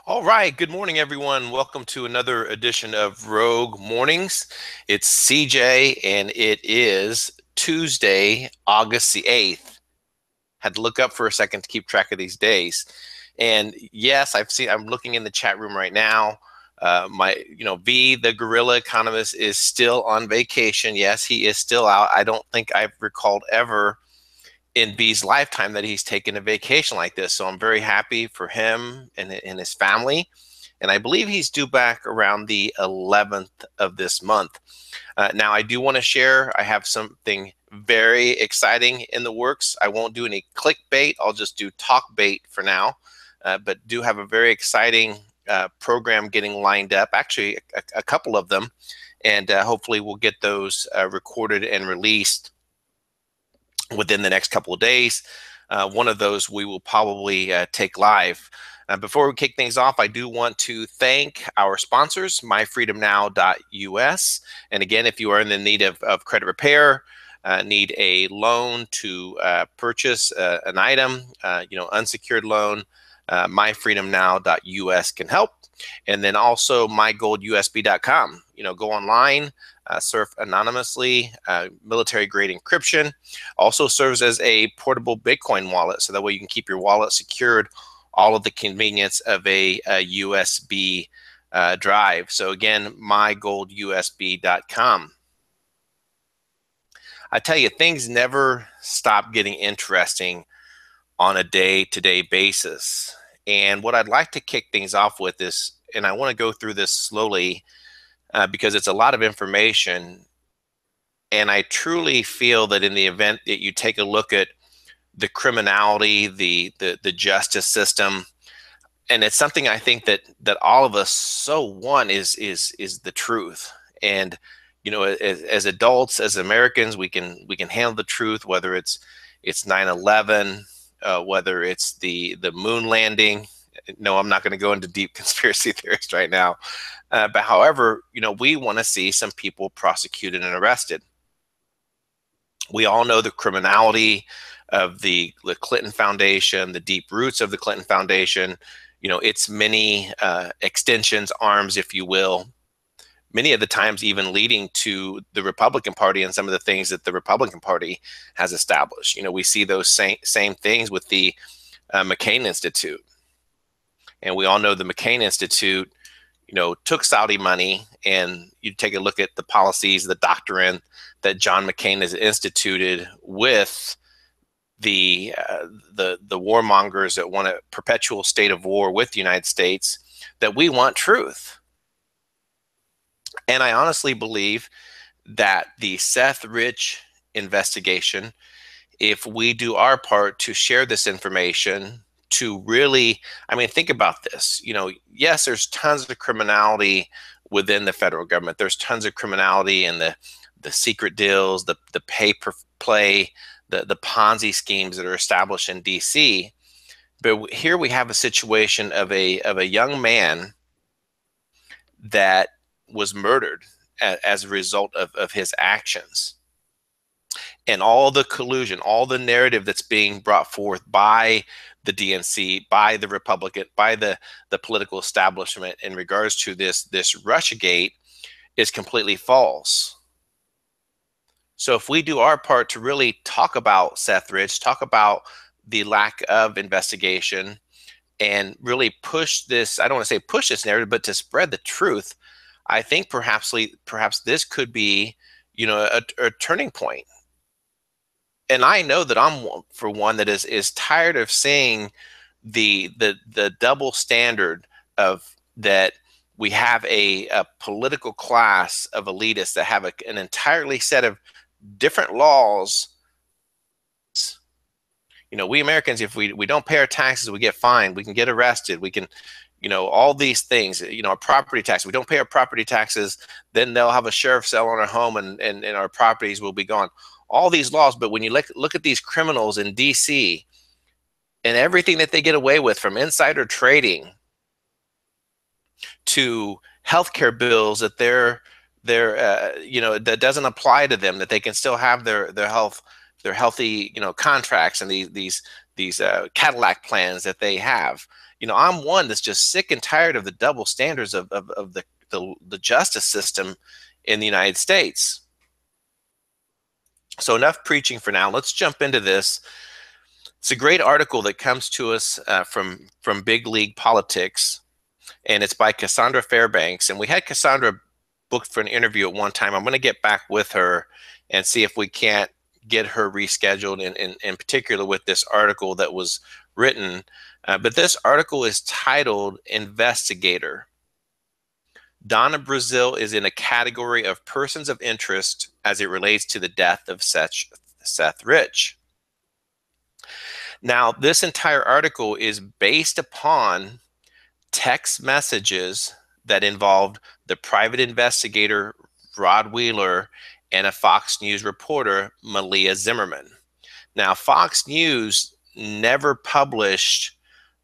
All right. Good morning, everyone. Welcome to another edition of Rogue Mornings. It's CJ, and it is Tuesday, August the 8th. Had to look up for a second to keep track of these days. And yes, I'm looking in the chat room right now. V, the guerrilla economist, is still on vacation. Yes, he is still out. I don't think I've recalled ever in B's lifetime that he's taken a vacation like this. So I'm very happy for him and his family. And I believe he's due back around the 11th of this month. Now, I do want to share, I have something very exciting in the works. I won't do any clickbait. I'll just do talk bait for now, but do have a very exciting program getting lined up, actually a couple of them. And hopefully we'll get those recorded and released within the next couple of days. One of those we will probably take live. Before we kick things off, I do want to thank our sponsors, myfreedomnow.us. And again, if you are in the need of credit repair, need a loan to purchase an item, unsecured loan, myfreedomnow.us can help. And then also mygoldusb.com. Go online, surf anonymously, military grade encryption. Also serves as a portable Bitcoin wallet, so that way you can keep your wallet secured, all of the convenience of a USB drive. So again, mygoldusb.com. I tell you, things never stop getting interesting on a day-to-day basis. And what I'd like to kick things off with is, and I want to go through this slowly because it's a lot of information. And I truly feel that in the event that you take a look at the criminality, the justice system, and it's something I think that all of us so want is the truth. And as adults, as Americans, we can handle the truth, whether it's 9/11, whether it's the moon landing. No, I'm not going to go into deep conspiracy theories right now. But however, we want to see some people prosecuted and arrested. We all know the criminality of the Clinton Foundation, the deep roots of the Clinton Foundation, its many extensions, arms, if you will, many of the times even leading to the Republican Party and some of the things that the Republican Party has established. We see those same things with the McCain Institute. And we all know the McCain Institute, took Saudi money, and you take a look at the policies, the doctrine that John McCain has instituted with the warmongers that want a perpetual state of war with the United States, that we want truth. And I honestly believe that the Seth Rich investigation, if we do our part to share this information, to really, think about this. Yes, there's tons of criminality within the federal government. There's tons of criminality in the secret deals, the pay-per-play, the Ponzi schemes that are established in DC. But here we have a situation of a young man that was murdered as a result of his actions. And all the collusion, all the narrative that's being brought forth by the DNC, by the Republican, by the political establishment in regards to this Russiagate is completely false. So if we do our part to really talk about Seth Rich, talk about the lack of investigation, and really push this, I don't want to say push this narrative, but to spread the truth, I think perhaps this could be, a turning point. And I know that I'm for one that is tired of seeing the double standard of that we have a political class of elitists that have an entirely set of different laws. We Americans, if we don't pay our taxes, we get fined, we can get arrested, we can, all these things, our property tax, we don't pay our property taxes, then they'll have a sheriff's sale on our home and our properties will be gone. All these laws. But when you look at these criminals in DC and everything that they get away with, from insider trading to healthcare bills that that doesn't apply to them, that they can still have their healthy contracts and these Cadillac plans that they have. I'm one that's just sick and tired of the double standards of the justice system in the United States. So enough preaching for now. Let's jump into this. It's a great article that comes to us from Big League Politics, and it's by Cassandra Fairbanks. And we had Cassandra booked for an interview at one time. I'm going to get back with her and see if we can't get her rescheduled, in particular with this article that was written. But this article is titled Investigator. Donna Brazile is in a category of persons of interest as it relates to the death of Seth Rich. Now, this entire article is based upon text messages that involved the private investigator, Rod Wheeler, and a Fox News reporter, Malia Zimmerman. Now, Fox News never published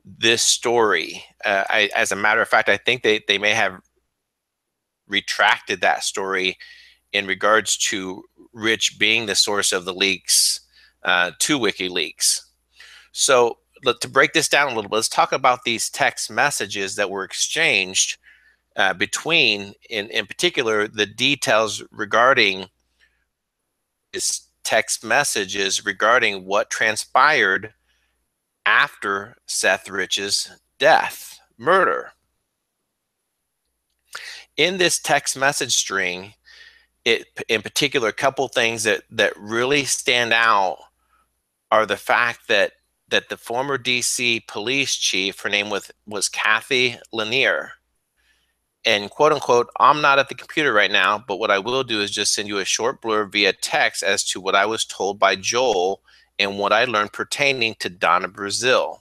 this story. As a matter of fact, I think they may have retracted that story in regards to Rich being the source of the leaks to WikiLeaks. So to break this down a little bit, let's talk about these text messages that were exchanged between, in particular, the details regarding his text messages regarding what transpired after Seth Rich's death, murder. In this text message string, in particular, a couple things that really stand out are the fact that the former DC police chief, her name was Kathy Lanier, and quote unquote, I'm not at the computer right now, but what I will do is just send you a short blurb via text as to what I was told by Joel and what I learned pertaining to Donna Brazile.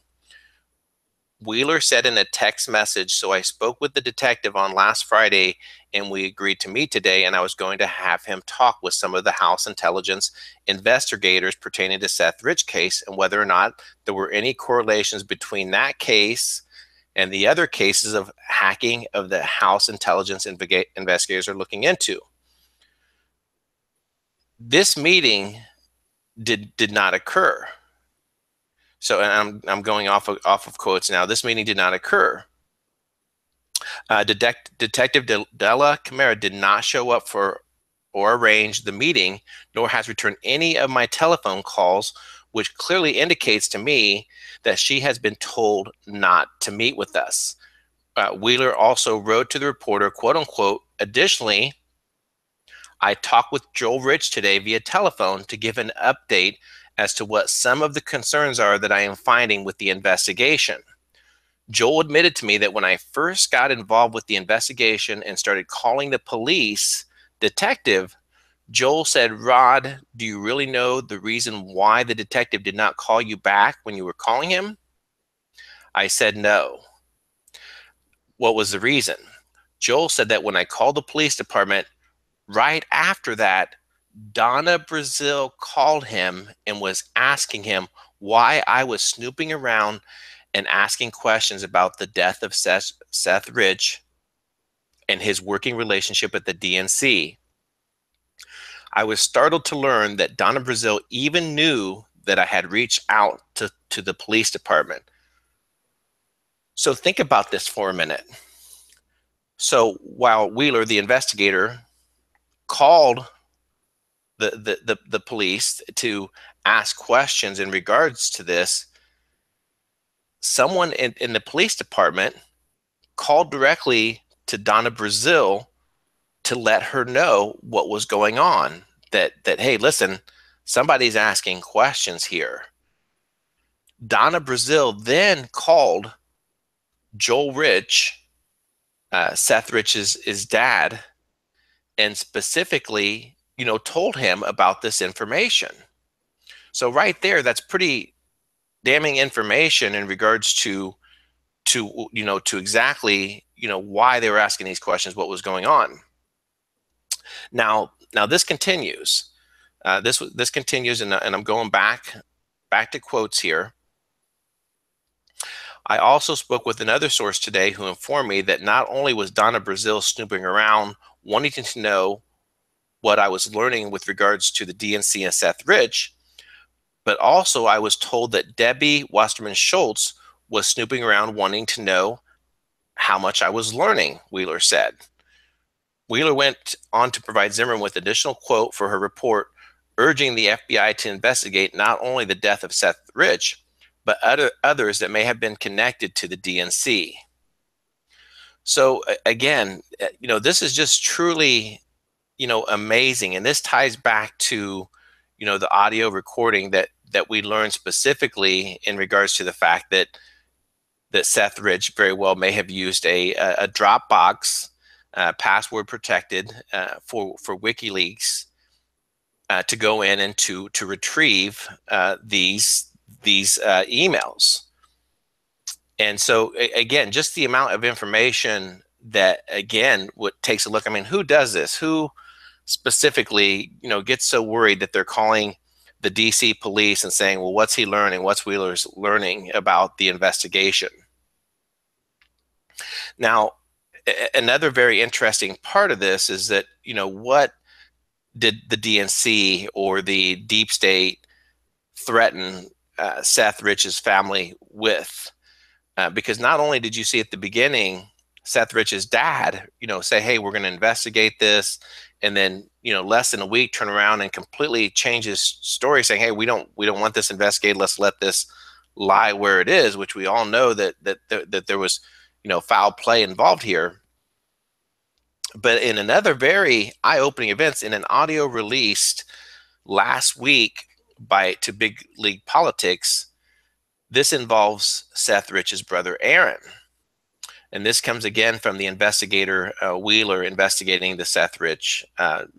Wheeler said in a text message, so I spoke with the detective on last Friday and we agreed to meet today, and I was going to have him talk with some of the House intelligence investigators pertaining to Seth Rich case and whether or not there were any correlations between that case and the other cases of hacking of the House intelligence investigators are looking into. This meeting did not occur. So, and I'm going off of quotes now. This meeting did not occur. Detective Della Camara did not show up for or arrange the meeting, nor has returned any of my telephone calls, which clearly indicates to me that she has been told not to meet with us. Wheeler also wrote to the reporter, quote unquote, additionally, I talked with Joel Rich today via telephone to give an update as to what some of the concerns are that I am finding with the investigation. Joel admitted to me that when I first got involved with the investigation and started calling the police detective, Joel said, Rod, do you really know the reason why the detective did not call you back when you were calling him? I said no. What was the reason? Joel said that when I called the police department, right after that, Donna Brazile called him and was asking him why I was snooping around and asking questions about the death of Seth Rich and his working relationship at the DNC. I was startled to learn that Donna Brazile even knew that I had reached out to the police department. So think about this for a minute. So while Wheeler, the investigator, called the police to ask questions in regards to this, someone in the police department called directly to Donna Brazile to let her know what was going on. That hey, listen, somebody's asking questions here. Donna Brazile then called Joel Rich, Seth Rich's dad, and specifically, told him about this information. So right there, that's pretty damning information in regards to exactly, why they were asking these questions, what was going on. Now this continues. This continues, and I'm going back to quotes here. I also spoke with another source today who informed me that not only was Donna Brazile snooping around, wanting to know what I was learning with regards to the DNC and Seth Rich, but also I was told that Debbie Wasserman Schultz was snooping around wanting to know how much I was learning, Wheeler said. Wheeler went on to provide Zimmerman with additional quote for her report, urging the FBI to investigate not only the death of Seth Rich, but others that may have been connected to the DNC. So again, this is just truly, amazing. And this ties back to, the audio recording that we learned specifically in regards to the fact that Seth Rich very well may have used a Dropbox, password protected, for WikiLeaks, to go in and to retrieve these emails. And so again, just the amount of information that, again, what takes a look. I mean, who does this? Who specifically, gets so worried that they're calling the DC police and saying, well, what's he learning? What's Wheeler's learning about the investigation? Now, another very interesting part of this is that, what did the DNC or the deep state threaten Seth Rich's family with? Because not only did you see at the beginning Seth Rich's dad, say, hey, we're going to investigate this, and then, less than a week turn around and completely change his story, saying, hey, we don't want this investigated. Let's let this lie where it is, which we all know that there was, foul play involved here. But in another very eye-opening events, in an audio released last week to Big League Politics, this involves Seth Rich's brother, Aaron. And this comes again from the investigator, Wheeler, investigating the Seth Rich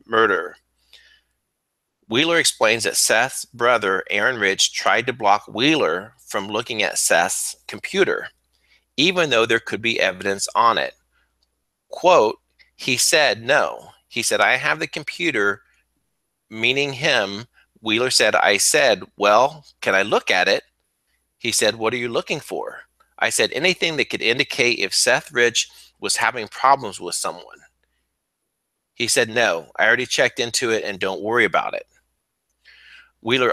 murder. Wheeler explains that Seth's brother, Aaron Rich, tried to block Wheeler from looking at Seth's computer, even though there could be evidence on it. Quote, he said, no. He said, I have the computer, meaning him. Wheeler said, I said, well, can I look at it? He said, what are you looking for? I said, anything that could indicate if Seth Rich was having problems with someone. He said, no, I already checked into it and don't worry about it. Wheeler,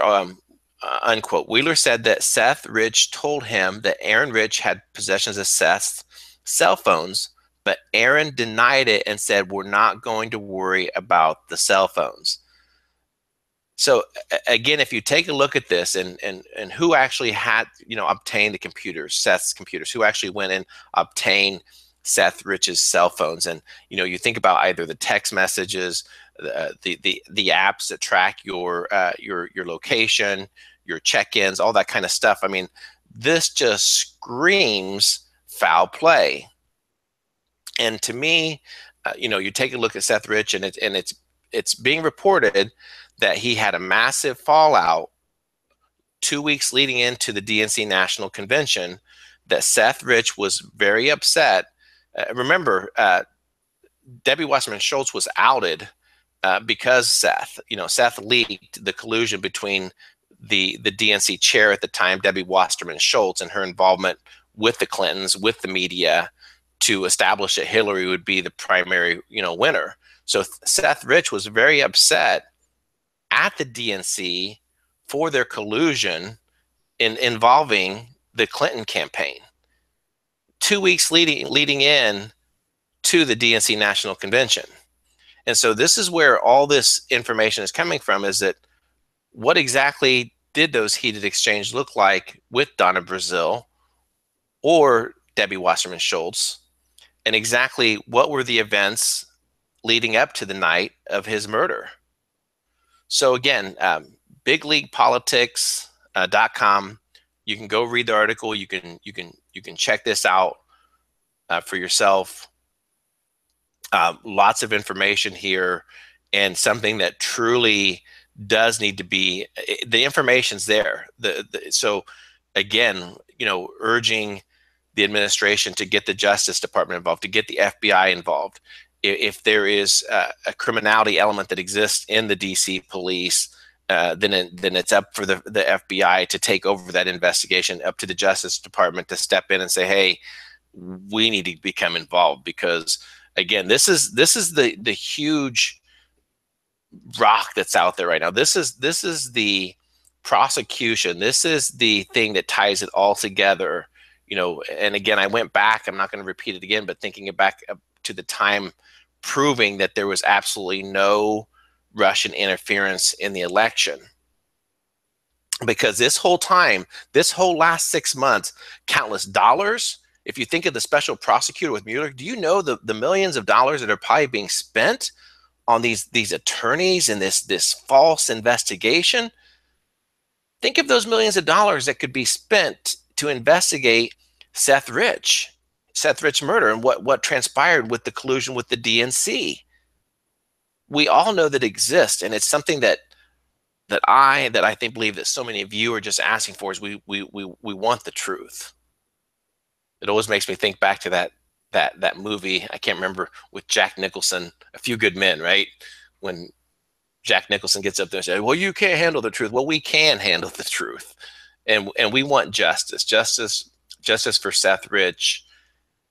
unquote. Wheeler said that Seth Rich told him that Aaron Rich had possessions of Seth's cell phones, but Aaron denied it and said, we're not going to worry about the cell phones. So again, if you take a look at this and who actually had, obtained the computers, Seth's computers, who actually went and obtained Seth Rich's cell phones, and you think about either the text messages, the apps that track your location, your check-ins, all that kind of stuff. I mean, this just screams foul play. And to me, you take a look at Seth Rich, and it's being reported that he had a massive fallout 2 weeks leading into the DNC National Convention, that Seth Rich was very upset. Remember, Debbie Wasserman Schultz was outed because Seth leaked the collusion between the DNC chair at the time, Debbie Wasserman Schultz, and her involvement with the Clintons, with the media, to establish that Hillary would be the primary, winner. So Seth Rich was very upset at the DNC for their collusion involving the Clinton campaign 2 weeks leading in to the DNC National Convention. And so this is where all this information is coming from, is that what exactly did those heated exchanges look like with Donna Brazile or Debbie Wasserman Schultz, and exactly what were the events leading up to the night of his murder. So again, bigleaguepolitics.com. You can go read the article. You can check this out for yourself. Lots of information here, and something that truly does need to be. The information's there. So again, urging the administration to get the Justice Department involved, to get the FBI involved. If there is a criminality element that exists in the DC police, then it's up for the FBI to take over that investigation, up to the Justice Department to step in and say, hey, we need to become involved. Because again, this is the huge rock that's out there right now. This is the prosecution. This is the thing that ties it all together, And again, I went back, I'm not going to repeat it again, but thinking back to the time proving that there was absolutely no Russian interference in the election. Because this whole time, this whole last 6 months, countless dollars. If you think of the special prosecutor with Mueller, do you know the millions of dollars that are probably being spent on these attorneys and this false investigation? Think of those millions of dollars that could be spent to investigate Seth Rich murder, and what transpired with the collusion with the DNC. We all know that exists, and it's something that I think believe that so many of you are just asking for is we want the truth. It always makes me think back to that movie, I can't remember, with Jack Nicholson, A Few Good Men, right? When Jack Nicholson gets up there and says, well, you can't handle the truth. Well, we can handle the truth. And we want justice for Seth Rich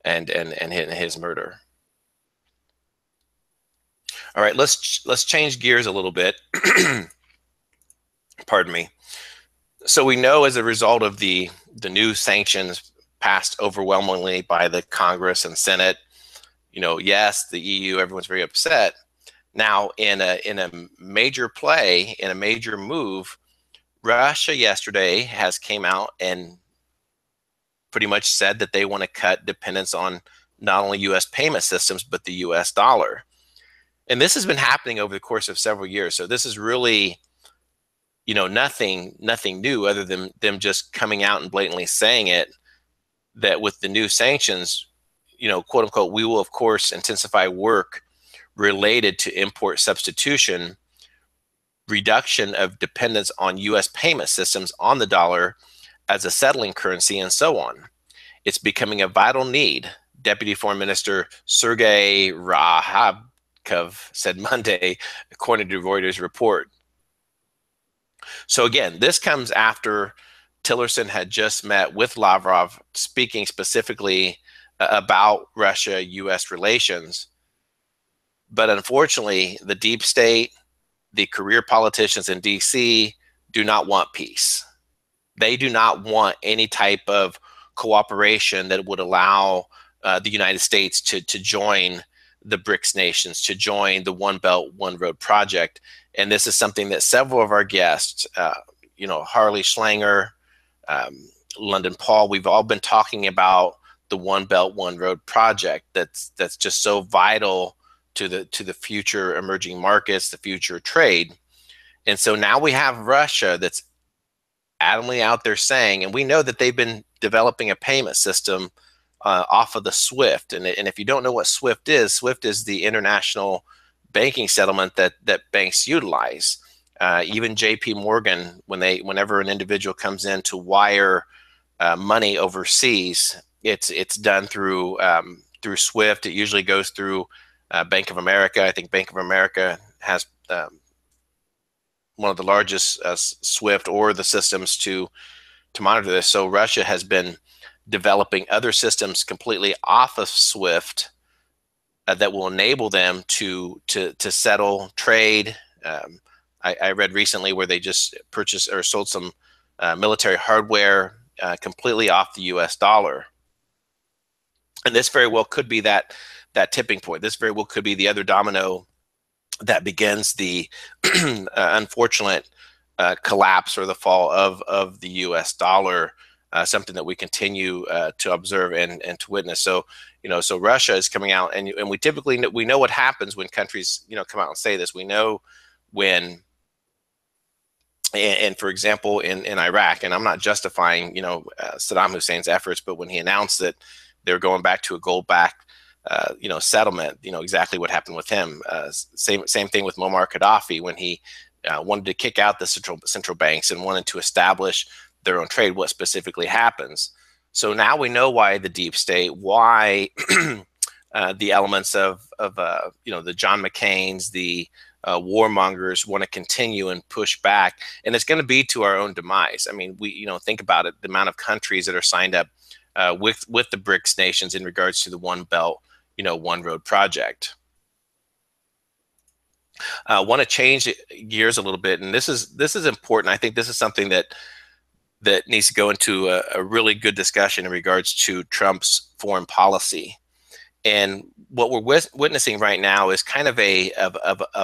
and his murder. All right, let's change gears a little bit. Pardon me. So we know, as a result of the new sanctions passed overwhelmingly by the Congress and Senate, yes, the EU, everyone's very upset. Now, in a major play, in a major move, Russia yesterday has came out and pretty much said that they want to cut dependence on not only U.S. payment systems, but the U.S. dollar. And this has been happening over the course of several years. So this is really, nothing new, other than them just coming out and blatantly saying it, that with the new sanctions, quote unquote, we will, of course, intensify work related to import substitution, reduction of dependence on U.S. payment systems on the dollar as a settling currency, and so on. It's becoming a vital need, Deputy Foreign Minister Sergei Rahabkov said Monday, according to Reuters report. So again, this comes after Tillerson had just met with Lavrov, speaking specifically about Russia-U.S. relations. But unfortunately, the deep state, the career politicians in D.C. do not want peace. They do not want any type of cooperation that would allow the United States to join the BRICS nations, to join the One Belt, One Road project. And this is something that several of our guests, Harley Schlanger, London Paul, we've all been talking about the One Belt, One Road project. That's just so vital to the future emerging markets, the future trade. And so now we have Russia that's adamantly out there saying, and we know that they've been developing a payment system off of the SWIFT. And if you don't know what SWIFT is the international banking settlement that banks utilize. Even JP Morgan, whenever an individual comes in to wire money overseas, it's done through SWIFT. It usually goes through Bank of America. I think Bank of America has one of the largest SWIFT or the systems to monitor this. So Russia has been developing other systems completely off of SWIFT that will enable them to settle trade. I read recently where they just purchased or sold some military hardware completely off the U.S. dollar. And this very well could be that tipping point. This very well could be the other domino that begins the unfortunate collapse or the fall of the U.S. dollar, something that we continue to observe and to witness. So, so Russia is coming out, and we typically we know what happens when countries, come out and say this. We know when, and for example, in Iraq, and I'm not justifying, Saddam Hussein's efforts, but when he announced that they're going back to a gold-backed settlement, exactly what happened with him. Same thing with Muammar Gaddafi when he wanted to kick out the central banks and wanted to establish their own trade. What specifically happens? So now we know why the deep state, why the elements of the John McCain's, the warmongers want to continue and push back, and it's going to be to our own demise. I mean, we think about it, the amount of countries that are signed up with the BRICS nations in regards to the One Belt, One Road project. Want to change gears a little bit, and this is important. I think this is something that that needs to go into a really good discussion in regards to Trump's foreign policy. And what we're witnessing right now is kind of a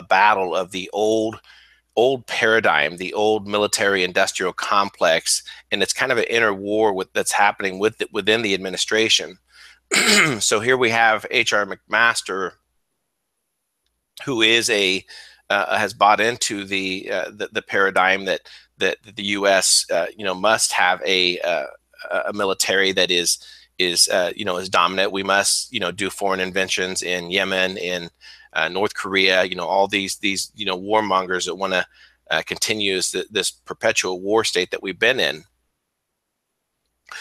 battle of the old paradigm, the old military industrial complex, and it's kind of an inner war that's happening within the administration. So here we have H.R. McMaster, who is has bought into the paradigm that the U.S. Must have a military that is dominant. We must do foreign inventions in Yemen, in North Korea. All these warmongers that want to continue this perpetual war state that we've been in.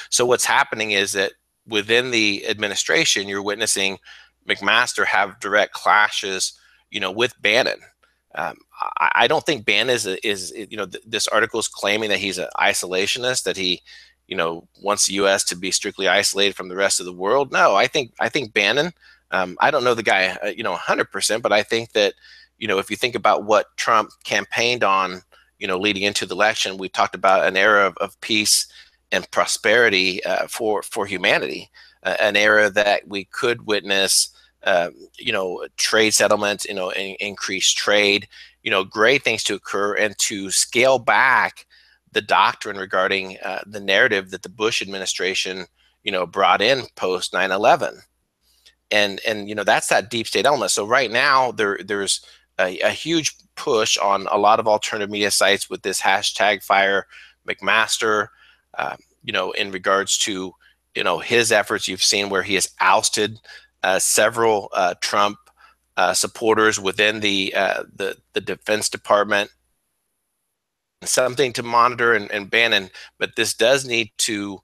So what's happening is that within the administration, you're witnessing McMaster have direct clashes, with Bannon. I don't think Bannon this article is claiming that he's an isolationist, that he, wants the U.S. to be strictly isolated from the rest of the world. No, I think Bannon. I don't know the guy, 100%, but I think that, if you think about what Trump campaigned on, leading into the election, we talked about an era of peace and prosperity for humanity, an era that we could witness, trade settlements, increased trade, great things to occur, and to scale back the doctrine regarding the narrative that the Bush administration, brought in post 9/11. And that's that deep state element. So right now there's a huge push on a lot of alternative media sites with this hashtag Fire McMaster, in regards to his efforts. You've seen where he has ousted several Trump supporters within the Defense Department. Something to monitor and Bannon, but this does need to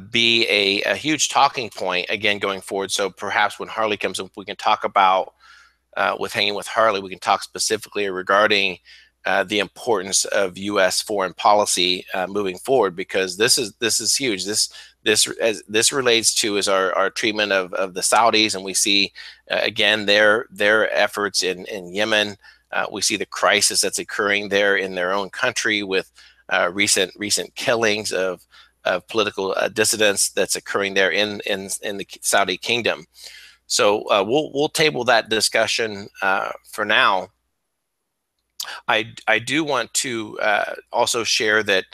be a huge talking point again going forward. So perhaps when Harley comes up, we can talk about with Hanging with Harley, we can talk specifically regarding the importance of U.S. foreign policy moving forward, because this is huge. This relates to is our treatment of the Saudis, and we see again their efforts in Yemen. We see the crisis that's occurring there in their own country with recent killings of political dissidents that's occurring there in the Saudi kingdom. So we'll table that discussion for now. I do want to also share that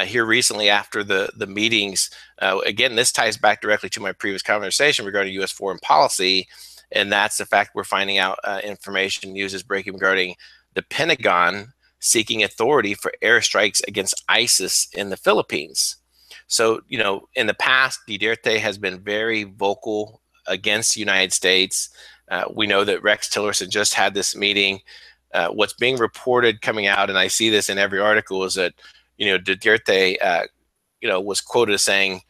here recently after the meetings, again, this ties back directly to my previous conversation regarding U.S. foreign policy, and that's the fact we're finding out information news is breaking regarding the Pentagon seeking authority for airstrikes against ISIS in the Philippines. So, in the past, Duterte has been very vocal against the United States. We know that Rex Tillerson just had this meeting. What's being reported coming out, and I see this in every article, is that, Duterte, was quoted as saying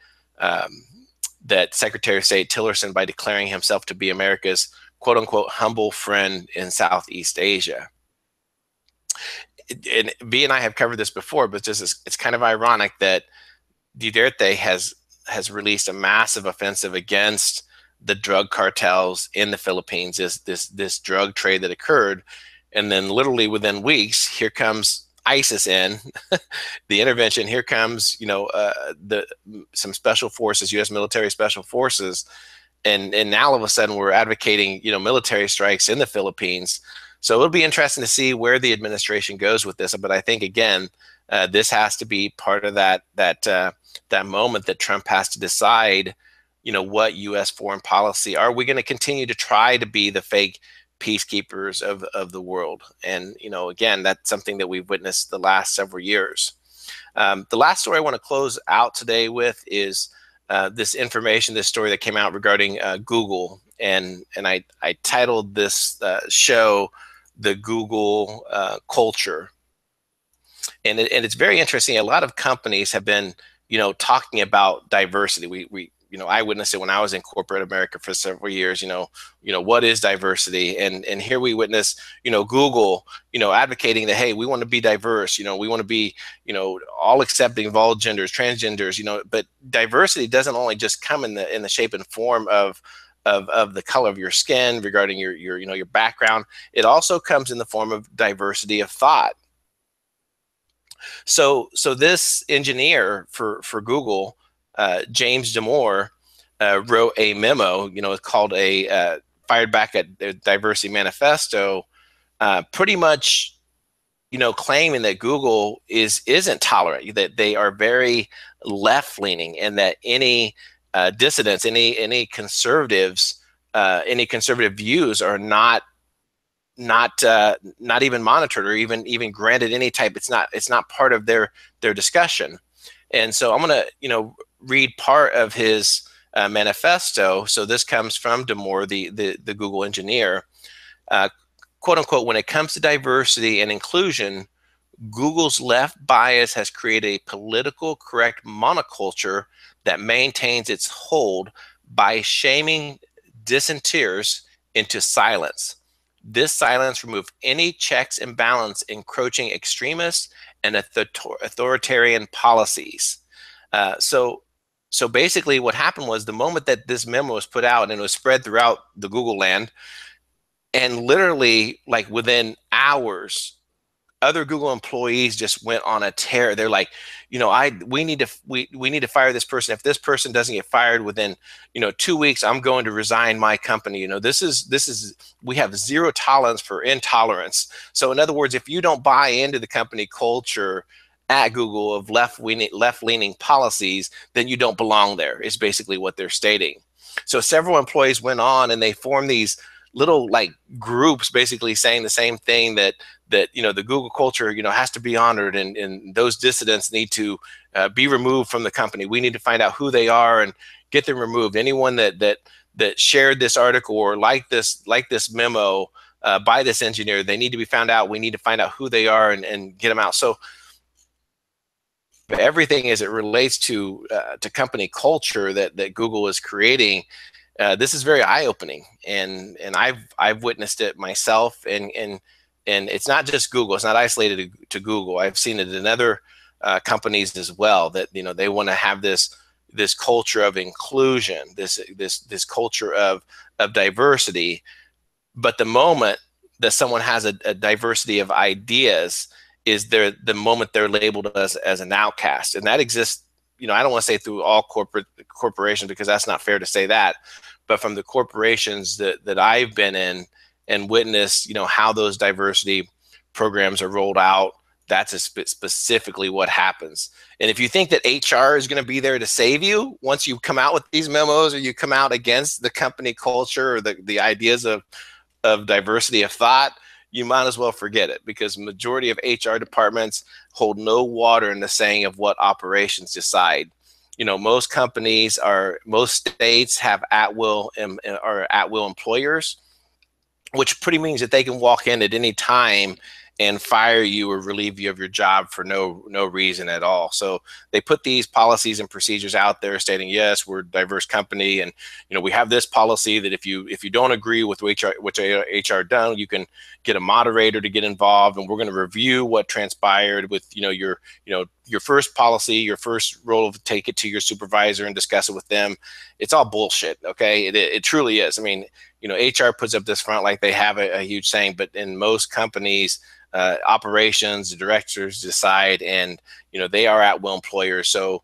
that Secretary of State Tillerson, by declaring himself to be America's quote unquote humble friend in Southeast Asia. And B and I have covered this before, but it's kind of ironic that Duterte has released a massive offensive against the drug cartels in the Philippines, this drug trade that occurred, and then literally within weeks, here comes ISIS in the intervention. Here comes some special forces, U.S. military special forces, and now all of a sudden we're advocating military strikes in the Philippines. So it'll be interesting to see where the administration goes with this. But I think again, this has to be part of that moment that Trump has to decide, what U.S. foreign policy. Are we going to continue to try to be the fake peacekeepers of the world? And again, that's something that we've witnessed the last several years. The last story I want to close out today with is this story that came out regarding Google, and I titled this show "The Google Culture," and it's very interesting. A lot of companies have been talking about diversity. We I witnessed it when I was in corporate America for several years. What is diversity? And here we witness, Google, advocating that, hey, we want to be diverse. We want to be, all accepting of all genders, transgenders. But diversity doesn't only just come in the shape and form of the color of your skin, regarding your background. It also comes in the form of diversity of thought. So this engineer for Google, James Damore, wrote a memo, called a fired back at the Diversity Manifesto, pretty much, claiming that Google isn't tolerant, that they are very left leaning, and that any dissidents, any conservatives, any conservative views are not even monitored or even granted any type. It's not part of their discussion. And so I'm going to read part of his manifesto. So this comes from Damore, the Google engineer. Quote unquote, when it comes to diversity and inclusion, Google's left bias has created a political correct monoculture that maintains its hold by shaming dissenters into silence. This silence removes any checks and balance, encroaching extremists and authoritarian policies. So basically what happened was, the moment that this memo was put out and it was spread throughout the Google land, and literally like within hours, other Google employees just went on a tear. They're like, we need to fire this person. If this person doesn't get fired within 2 weeks, I'm going to resign my company. We have zero tolerance for intolerance. So in other words, if you don't buy into the company culture at Google of left-leaning policies, then you don't belong there, is basically what they're stating. So several employees went on and they formed these little like groups, basically saying the same thing, that the Google culture has to be honored, and those dissidents need to be removed from the company. We need to find out who they are and get them removed. Anyone that shared this article or like this memo by this engineer, they need to be found out. We need to find out who they are and get them out. So everything as it relates to company culture that Google is creating, this is very eye-opening, and I've witnessed it myself, and it's not just Google. It's not isolated to Google. I've seen it in other companies as well, that they want to have this culture of inclusion, this culture of diversity. But the moment that someone has a diversity of ideas is the moment they're labeled as an outcast. And that exists, I don't want to say through all corporations, because that's not fair to say that, but from the corporations that I've been in and witnessed, how those diversity programs are rolled out, that's specifically what happens. And if you think that HR is going to be there to save you once you come out with these memos, or you come out against the company culture or the ideas of diversity of thought, you might as well forget it, because majority of HR departments hold no water in the saying of what operations decide. Most states have at-will employers, which pretty means that they can walk in at any time and fire you or relieve you of your job for no reason at all. So they put these policies and procedures out there stating, yes, we're a diverse company, and we have this policy that if you don't agree with which HR done, you can get a moderator to get involved, and we're going to review what transpired with your first policy, your first role of take it to your supervisor and discuss it with them. It's all bullshit. Okay, it truly is. I mean, HR puts up this front like they have a huge saying, but in most companies, operations, the directors decide, and they are at-will employers. So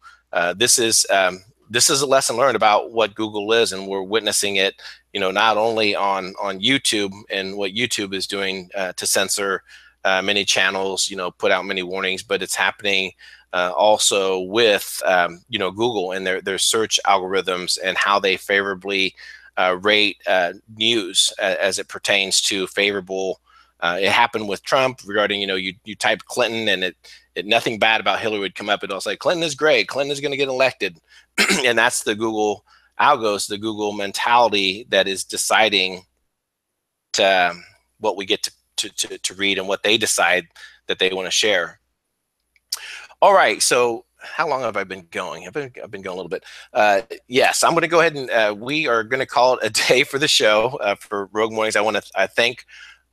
this is a lesson learned about what Google is, and we're witnessing it, not only on YouTube and what YouTube is doing to censor many channels, put out many warnings, but it's happening also with Google and their search algorithms and how they favorably rate news as it pertains to favorable. It happened with Trump regarding, you type Clinton and it nothing bad about Hillary would come up. It'll say Clinton is great. Clinton is going to get elected. And that's the Google algos, the Google mentality that is deciding what we get to read and what they decide that they want to share. All right. So how long have I been going? I've been going a little bit. Yes, I'm going to go ahead and we are going to call it a day for the show for Rogue Mornings. I want to thank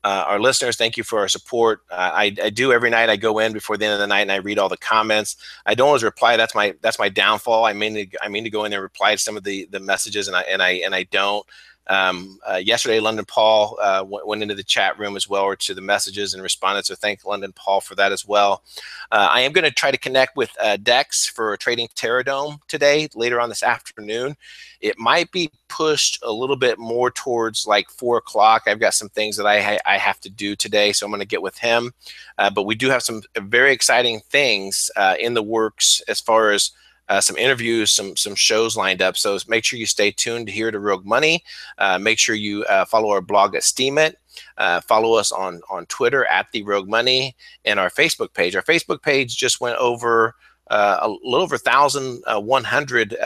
our listeners. Thank you for our support. I do every night. I go in before the end of the night and I read all the comments. I don't always reply. That's my downfall. I mean to go in there and reply to some of the messages, and I don't. Yesterday, London Paul went into the chat room as well, or to the messages and responded. So thank London Paul for that as well. I am going to try to connect with Dex for Trading Terradome today, later on this afternoon. It might be pushed a little bit more towards like 4 o'clock. I've got some things that I have to do today, so I'm going to get with him. But we do have some very exciting things in the works as far as some interviews, some shows lined up. So make sure you stay tuned here to Rogue Money. Make sure you follow our blog at Steam It. Follow us on Twitter at The Rogue Money, and our Facebook page. Our Facebook page just went over a little over 1,100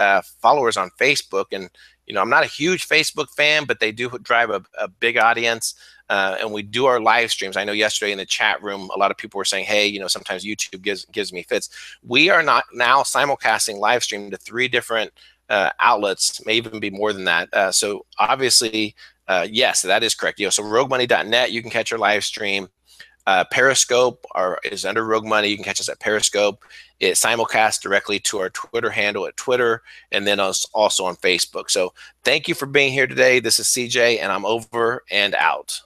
followers on Facebook. And, you know, I'm not a huge Facebook fan, but they do drive a big audience. And we do our live streams. I know yesterday in the chat room, a lot of people were saying, hey, you know, sometimes YouTube gives me fits. We are not now simulcasting live stream to 3 different outlets, may even be more than that. So obviously, yes, that is correct. You know, so roguemoney.net, you can catch our live stream. Periscope is under Rogue Money. You can catch us at Periscope. It simulcasts directly to our Twitter handle at Twitter, and then also on Facebook. So thank you for being here today. This is CJ, and I'm over and out.